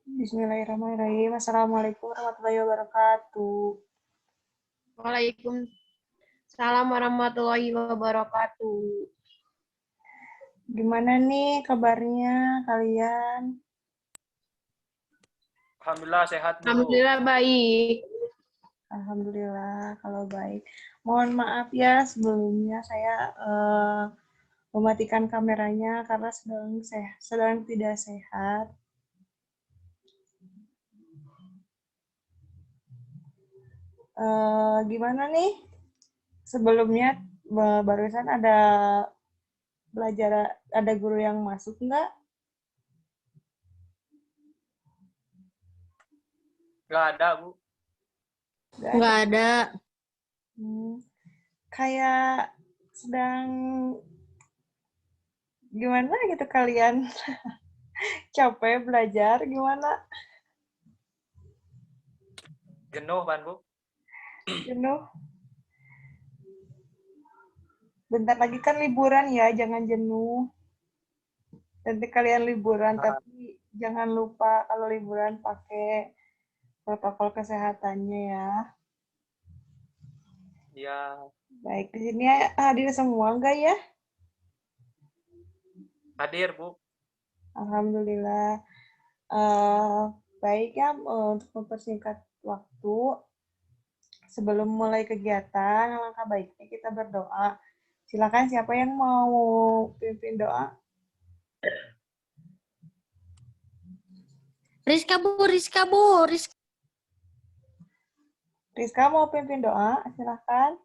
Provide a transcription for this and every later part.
Bismillahirrahmanirrahim. Assalamualaikum warahmatullahi wabarakatuh. Waalaikumsalam warahmatullahi wabarakatuh. Gimana nih kabarnya kalian? Alhamdulillah sehat, Bu. Alhamdulillah baik. Alhamdulillah kalau baik. Mohon maaf ya sebelumnya saya mematikan kameranya karena sedang tidak sehat. Gimana nih? Sebelumnya barusan ada guru yang masuk nggak? Nggak ada, Bu. Nggak ada. Kayak sedang gimana gitu kalian? Capek belajar gimana? Jenuh, kan, Bu? Jenuh. Bentar lagi kan liburan ya, jangan jenuh. Nanti kalian liburan, tapi jangan lupa kalau liburan pakai protokol kesehatannya ya. Iya. Baik, di sini hadir semua enggak ya? Hadir, Bu. Alhamdulillah. Baik ya, untuk mempersingkat waktu, sebelum mulai kegiatan, langkah baiknya kita berdoa. Silakan siapa yang mau pimpin doa? Rizka Bu. Rizka mau pimpin doa, silakan.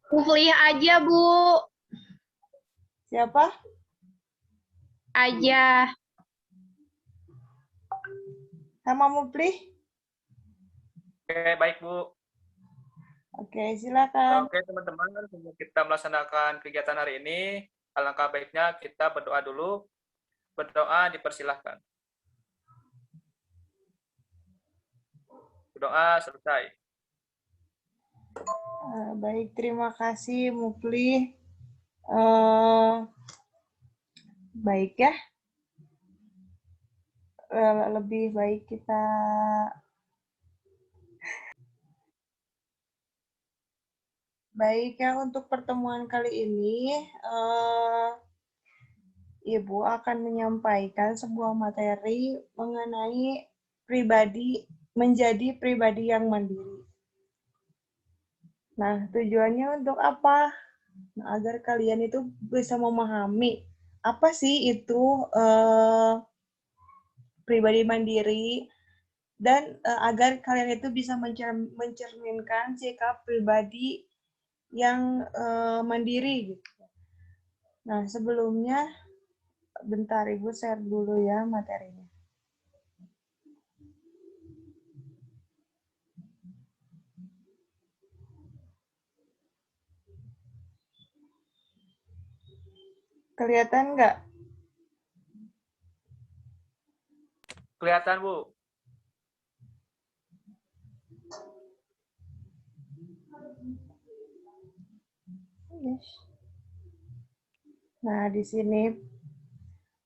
Kuliah aja, Bu. Siapa? Aja. Sama Mupli? Oke, baik, Bu. Oke, silakan. Oke, teman-teman, sebelum kita melaksanakan kegiatan hari ini, alangkah baiknya kita berdoa dulu. Berdoa dipersilahkan. Berdoa selesai. Baik, terima kasih Mupli. Baik ya. Lebih baik kita baik ya untuk pertemuan kali ini. Ibu akan menyampaikan sebuah materi mengenai menjadi pribadi yang mandiri. Nah, tujuannya untuk apa? Nah, agar kalian itu bisa memahami apa sih itu pribadi mandiri dan agar kalian itu bisa mencerminkan sikap pribadi yang mandiri gitu. Nah, sebelumnya bentar Ibu share dulu ya materinya. Kelihatan nggak? Kelihatan, Bu. Nah, di sini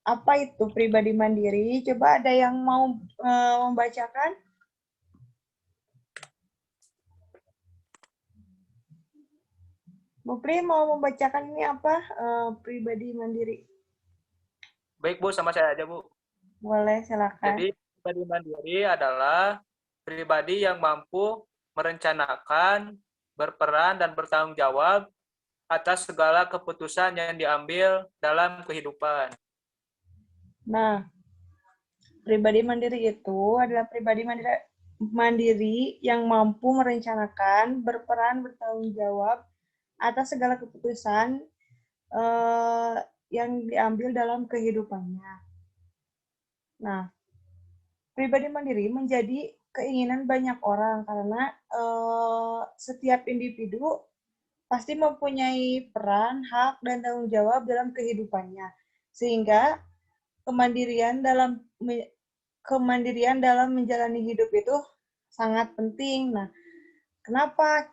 apa itu pribadi mandiri? Coba ada yang mau membacakan? Mupri mau membacakan ini apa? Pribadi mandiri. Baik, Bu, sama saya aja, Bu. Boleh, silakan. Jadi, pribadi mandiri adalah pribadi yang mampu merencanakan, berperan, dan bertanggung jawab atas segala keputusan yang diambil dalam kehidupan. Nah, pribadi mandiri itu adalah pribadi mandiri yang mampu merencanakan, berperan, bertanggung jawab atas segala keputusan yang diambil dalam kehidupannya. Nah, pribadi mandiri menjadi keinginan banyak orang karena setiap individu pasti mempunyai peran, hak, dan tanggung jawab dalam kehidupannya. Sehingga kemandirian dalam menjalani hidup itu sangat penting. Nah, kenapa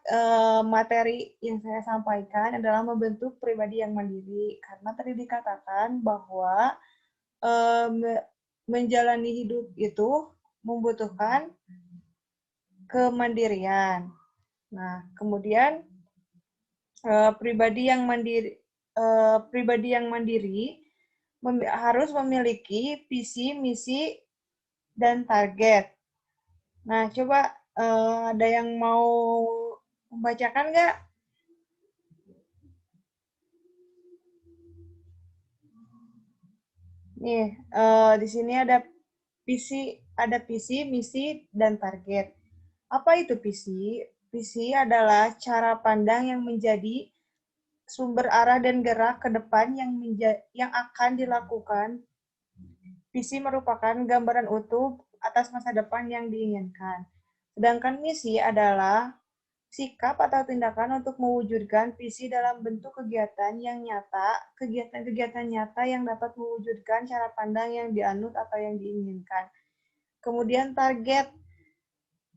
materi yang saya sampaikan adalah membentuk pribadi yang mandiri? Karena tadi dikatakan bahwa menjalani hidup itu membutuhkan kemandirian. Nah, kemudian pribadi yang mandiri harus memiliki visi, misi, dan target. Nah, coba ada yang mau membacakan nggak? Nih, di sini ada visi, misi, dan target. Apa itu visi? Visi adalah cara pandang yang menjadi sumber arah dan gerak ke depan yang akan dilakukan. Visi merupakan gambaran utuh atas masa depan yang diinginkan. Sedangkan misi adalah sikap atau tindakan untuk mewujudkan visi dalam bentuk kegiatan yang nyata, kegiatan-kegiatan nyata yang dapat mewujudkan cara pandang yang dianut atau yang diinginkan. Kemudian target.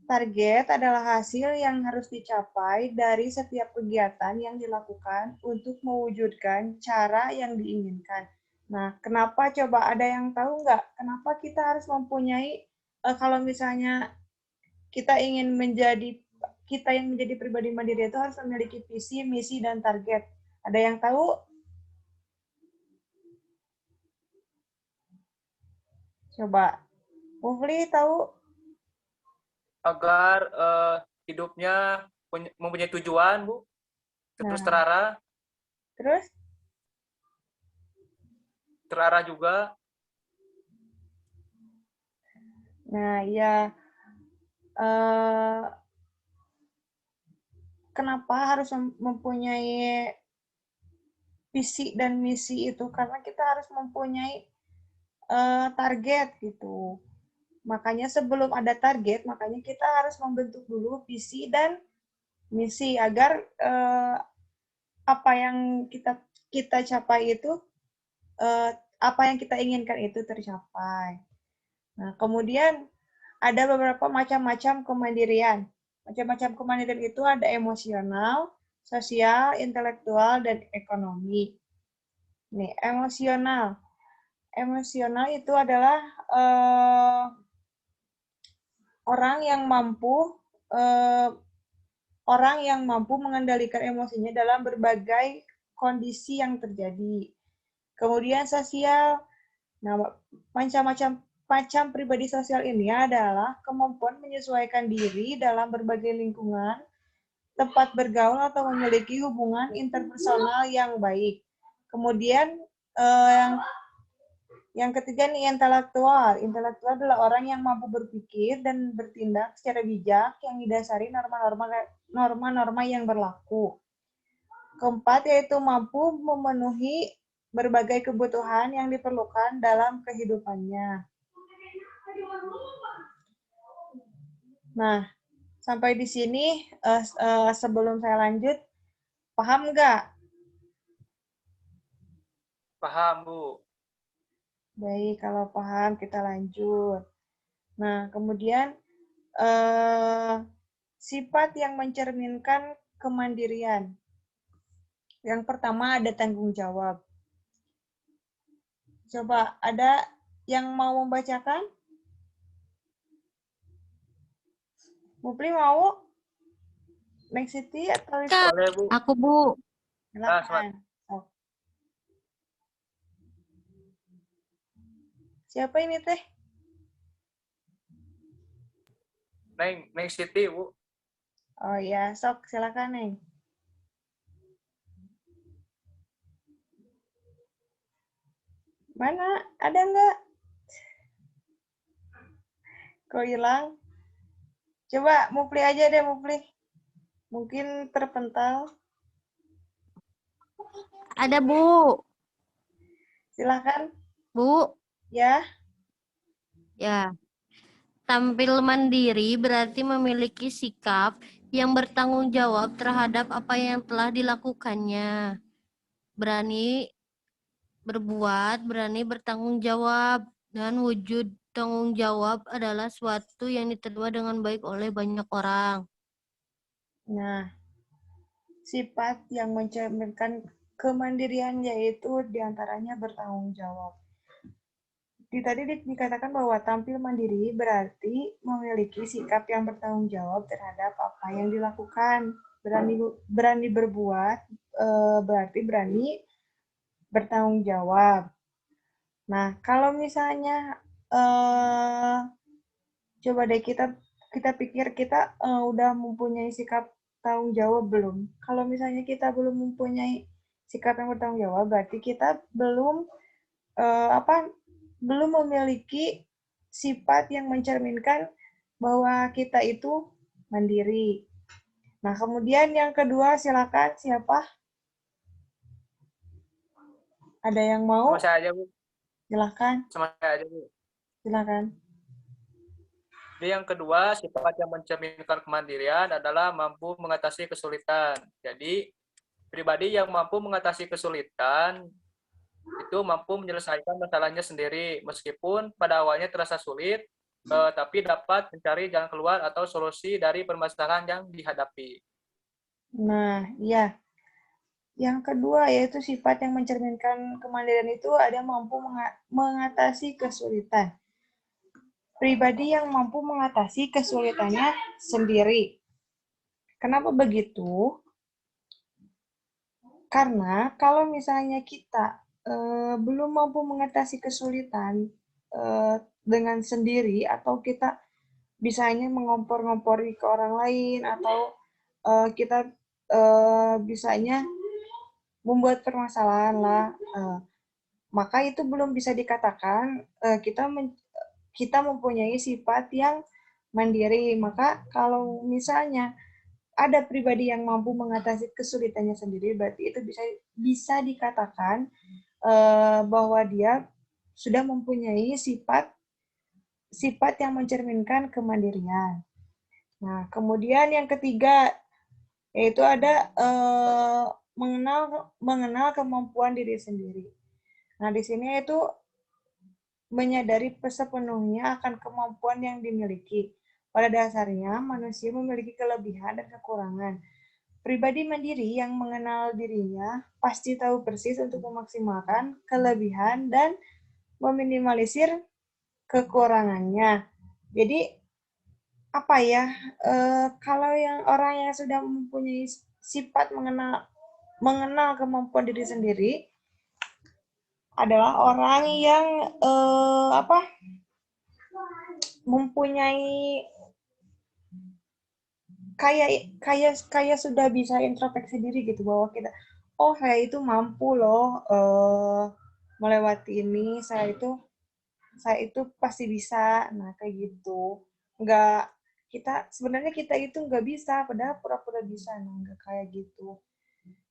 Target adalah hasil yang harus dicapai dari setiap kegiatan yang dilakukan untuk mewujudkan cara yang diinginkan. Nah, kenapa coba ada yang tahu nggak? Kenapa kita harus mempunyai, kalau misalnya kita yang menjadi pribadi mandiri itu harus memiliki visi, misi, dan target. Ada yang tahu? Coba. Mufli tahu? Agar hidupnya mempunyai tujuan, Bu. Terus Nah, terus? terarah juga. Nah, ya, eh, kenapa harus mempunyai visi dan misi itu? Karena kita harus mempunyai target gitu. Makanya sebelum ada target, makanya kita harus membentuk dulu visi dan misi agar apa yang kita capai itu, apa yang kita inginkan itu tercapai. Nah, kemudian ada beberapa macam-macam kemandirian. Macam-macam kemandirian itu ada emosional, sosial, intelektual, dan ekonomi. Nih, emosional. Emosional itu adalah orang yang mampu eh, orang yang mampu mengendalikan emosinya dalam berbagai kondisi yang terjadi. Kemudian sosial. Nah, macam pribadi sosial ini adalah kemampuan menyesuaikan diri dalam berbagai lingkungan, tempat bergaul atau memiliki hubungan interpersonal yang baik. Kemudian yang ketiga nih intelektual. Intelektual adalah orang yang mampu berpikir dan bertindak secara bijak yang didasari norma-norma yang berlaku. Keempat yaitu mampu memenuhi berbagai kebutuhan yang diperlukan dalam kehidupannya. Nah, sampai di sini sebelum saya lanjut, paham nggak? Paham, Bu. Baik, kalau paham kita lanjut. Nah, kemudian sifat yang mencerminkan kemandirian. Yang pertama ada tanggung jawab. Coba ada yang mau membacakan? Mupli mau? Next City atau Kak, Boleh, Bu. aku Bu. silakan. Oh. Siapa ini teh? Neng Siti, Bu. Oh ya, sok silakan Neng. Mana? Ada nggak? Kok hilang? Coba Mupli aja deh Mupli. Mungkin terpental. Ada Bu. Silakan. Bu. Ya. Ya. Tampil mandiri berarti memiliki sikap yang bertanggung jawab terhadap apa yang telah dilakukannya. Berani berbuat, berani bertanggung jawab, dan wujud tanggung jawab adalah suatu yang diterima dengan baik oleh banyak orang. Nah, sifat yang mencerminkan kemandirian yaitu diantaranya bertanggung jawab. tadi dikatakan bahwa tampil mandiri berarti memiliki sikap yang bertanggung jawab terhadap apa yang dilakukan. Berani berbuat berarti berani bertanggung jawab. Nah, kalau misalnya coba deh kita pikir kita udah mempunyai sikap tanggung jawab belum? Kalau misalnya kita belum mempunyai sikap yang bertanggung jawab, berarti kita belum belum memiliki sifat yang mencerminkan bahwa kita itu mandiri. Nah, kemudian yang kedua, silakan siapa? Ada yang mau? Sama saya aja, Bu. Silakan, Sama saya aja, Bu. silakan. Jadi yang kedua, sifat yang mencerminkan kemandirian adalah mampu mengatasi kesulitan. Jadi, pribadi yang mampu mengatasi kesulitan itu mampu menyelesaikan masalahnya sendiri, meskipun pada awalnya terasa sulit, tapi dapat mencari jalan keluar atau solusi dari permasalahan yang dihadapi. Nah, ya. Yang kedua yaitu sifat yang mencerminkan kemandirian itu ada mampu mengatasi kesulitan. Pribadi yang mampu mengatasi kesulitannya sendiri. Kenapa begitu? Karena kalau misalnya kita belum mampu mengatasi kesulitan dengan sendiri atau kita bisanya mengompor-ngompori ke orang lain atau kita bisanya membuat permasalahan lah, maka itu belum bisa dikatakan kita mempunyai sifat yang mandiri. Maka kalau misalnya ada pribadi yang mampu mengatasi kesulitannya sendiri, berarti itu bisa dikatakan bahwa dia sudah mempunyai sifat yang mencerminkan kemandirian. Nah, kemudian yang ketiga yaitu ada mengenal kemampuan diri sendiri. Nah, di sini itu menyadari sepenuhnya akan kemampuan yang dimiliki. Pada dasarnya, manusia memiliki kelebihan dan kekurangan. Pribadi mandiri yang mengenal dirinya pasti tahu persis untuk memaksimalkan kelebihan dan meminimalisir kekurangannya. Jadi, apa ya, kalau yang orang yang sudah mempunyai sifat mengenal kemampuan diri sendiri, adalah orang yang mempunyai kayak sudah bisa introspeksi diri gitu, bahwa kita saya itu mampu loh melewati ini, saya itu pasti bisa. Nah, kayak gitu. Sebenarnya kita itu nggak bisa, padahal pura-pura bisa. Nah, nggak kayak gitu.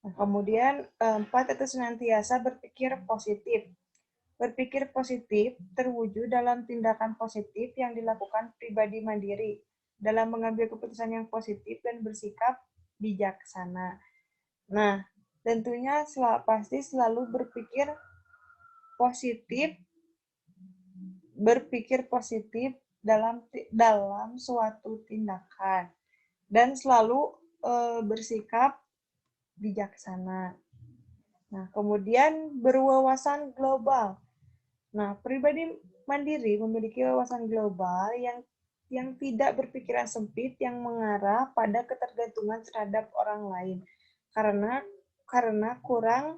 Nah, kemudian 4 itu senantiasa berpikir positif. Berpikir positif terwujud dalam tindakan positif yang dilakukan pribadi mandiri dalam mengambil keputusan yang positif dan bersikap bijaksana. Nah, tentunya pasti selalu berpikir positif dalam suatu tindakan dan selalu bersikap bijaksana. Nah, kemudian berwawasan global. Nah, pribadi mandiri memiliki wawasan global yang tidak berpikiran sempit yang mengarah pada ketergantungan terhadap orang lain karena kurang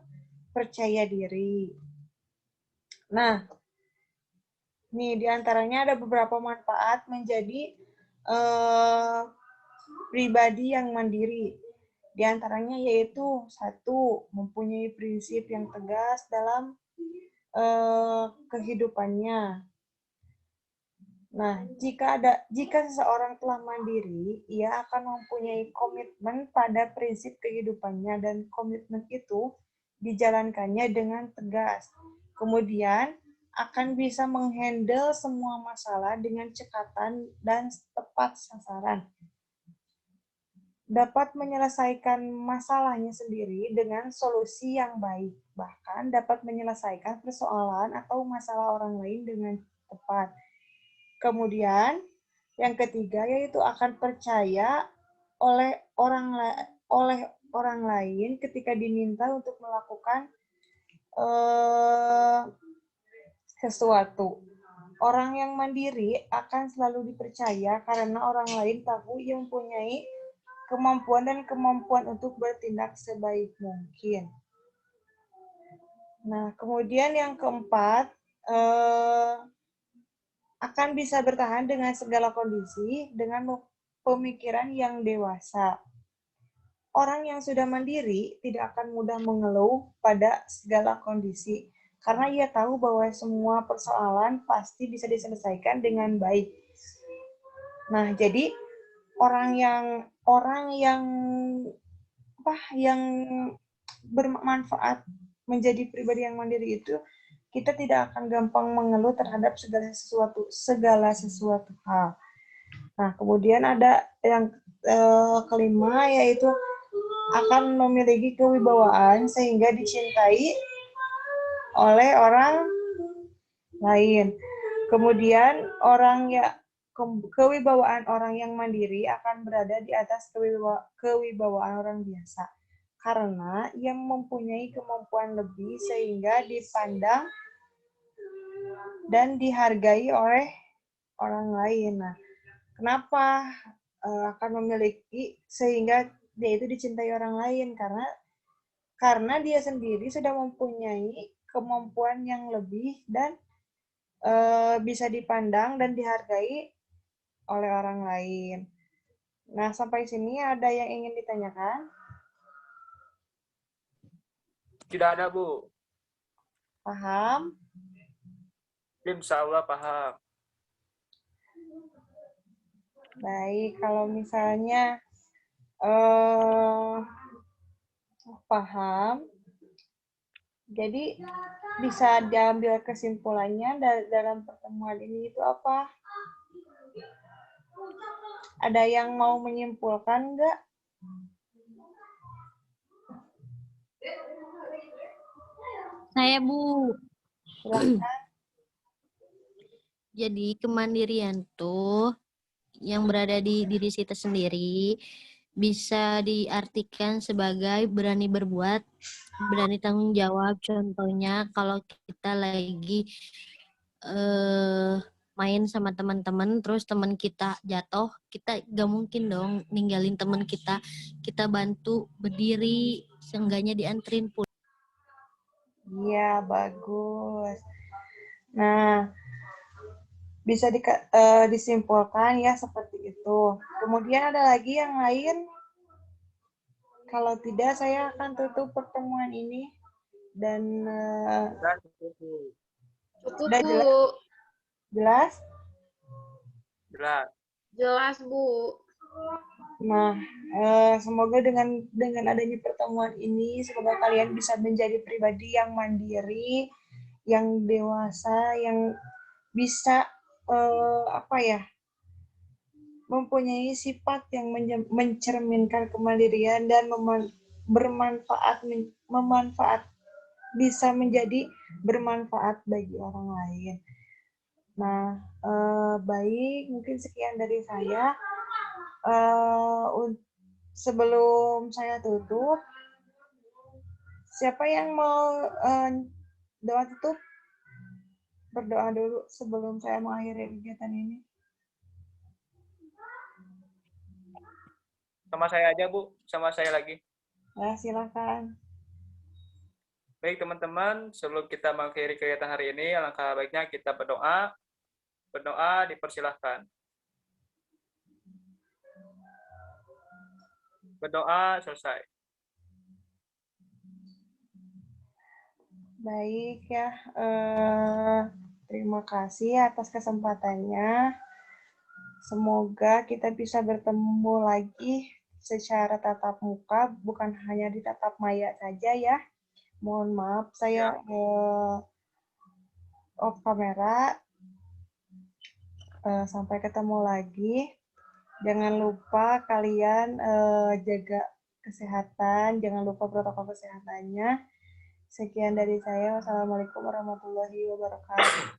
percaya diri. Nah, nih diantaranya ada beberapa manfaat menjadi pribadi yang mandiri. Di antaranya yaitu 1, mempunyai prinsip yang tegas dalam kehidupannya. Nah, jika seseorang telah mandiri, ia akan mempunyai komitmen pada prinsip kehidupannya dan komitmen itu dijalankannya dengan tegas. Kemudian akan bisa menghandle semua masalah dengan cekatan dan tepat sasaran. Dapat menyelesaikan masalahnya sendiri dengan solusi yang baik, bahkan dapat menyelesaikan persoalan atau masalah orang lain dengan tepat. Kemudian yang ketiga yaitu akan percaya oleh orang lain ketika diminta untuk melakukan sesuatu. Orang yang mandiri akan selalu dipercaya karena orang lain tahu yang mempunyai kemampuan dan kemampuan untuk bertindak sebaik mungkin. Nah, kemudian yang keempat, akan bisa bertahan dengan segala kondisi dengan pemikiran yang dewasa. Orang yang sudah mandiri tidak akan mudah mengeluh pada segala kondisi, karena ia tahu bahwa semua persoalan pasti bisa diselesaikan dengan baik. Nah, jadi orang yang bermanfaat menjadi pribadi yang mandiri itu, kita tidak akan gampang mengeluh terhadap segala sesuatu hal. Nah, kemudian ada yang kelima, yaitu akan memiliki kewibawaan sehingga dicintai oleh orang lain. Kemudian kewibawaan orang yang mandiri akan berada di atas kewibawaan orang biasa karena ia mempunyai kemampuan lebih sehingga dipandang dan dihargai oleh orang lain. Nah, kenapa akan memiliki sehingga dia itu dicintai orang lain? Karena dia sendiri sudah mempunyai kemampuan yang lebih dan bisa dipandang dan dihargai oleh orang lain. Nah, sampai sini ada yang ingin ditanyakan? Tidak ada, Bu. Paham? Insya Allah paham. Baik, kalau misalnya paham, jadi bisa diambil kesimpulannya dalam pertemuan ini itu apa? Ada yang mau menyimpulkan nggak? Saya, Bu. Silakan. Jadi kemandirian tuh yang berada di diri kita sendiri bisa diartikan sebagai berani berbuat, berani tanggung jawab. Contohnya kalau kita lagi main sama teman-teman, terus teman kita jatuh, kita gak mungkin dong ninggalin teman kita. Kita bantu berdiri, seenggaknya dianterin pulang. Iya, bagus. Nah, bisa disimpulkan ya seperti itu. Kemudian ada lagi yang lain? Kalau tidak, saya akan tutup pertemuan ini. Dan Cukup, udah Bu. jelas? Jelas. Jelas, Bu. Nah, semoga dengan adanya pertemuan ini, semoga kalian bisa menjadi pribadi yang mandiri, yang dewasa, yang bisa mempunyai sifat yang mencerminkan kemandirian dan bisa menjadi bermanfaat bagi orang lain. Nah, baik, mungkin sekian dari saya. Sebelum saya tutup, siapa yang mau doa tutup? Berdoa dulu sebelum saya mengakhiri kegiatan ini. Sama saya aja, Bu. Sama saya lagi. Ya, silakan. Baik, teman-teman. Sebelum kita mengakhiri kegiatan hari ini, alangkah baiknya kita berdoa. Berdoa dipersilahkan. Berdoa selesai. Baik ya, terima kasih atas kesempatannya. Semoga kita bisa bertemu lagi secara tatap muka, bukan hanya di tatap maya saja ya. Mohon maaf, saya off kamera. Sampai ketemu lagi. Jangan lupa kalian jaga kesehatan, jangan lupa protokol kesehatannya. Sekian dari saya. Wassalamualaikum warahmatullahi wabarakatuh.